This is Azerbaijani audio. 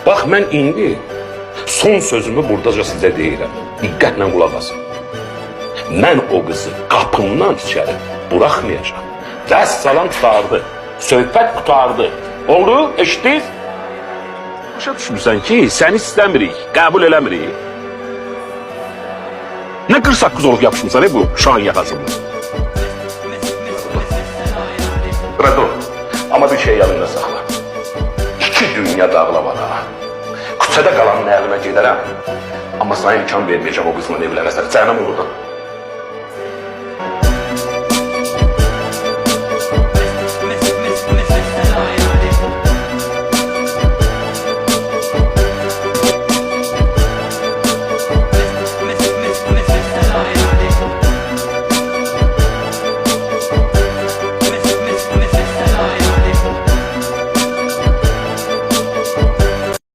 Bax, mən indi son sözümü buradaca sizə deyirəm. Diqqətlə qulaq asın. Mən o qızı qapımdan içəri buraxmayacağım. Vəssalam tutardı. Söhbət qutardı. Oldu? Eşitdiniz? Başa düşmürsən ki, səni istəmirik, qəbul eləmirik. Nə qırsaqqız olub yapışmısan bu şahın yaxasında? Radon, ama bir şey yanında saxla. 2 dünya dağılama daha. Küçədə qalanın əlimə gedərəm. Amma sana imkan verməyəcəm o qızla evlənəsən. Cəhənnəm olurdan.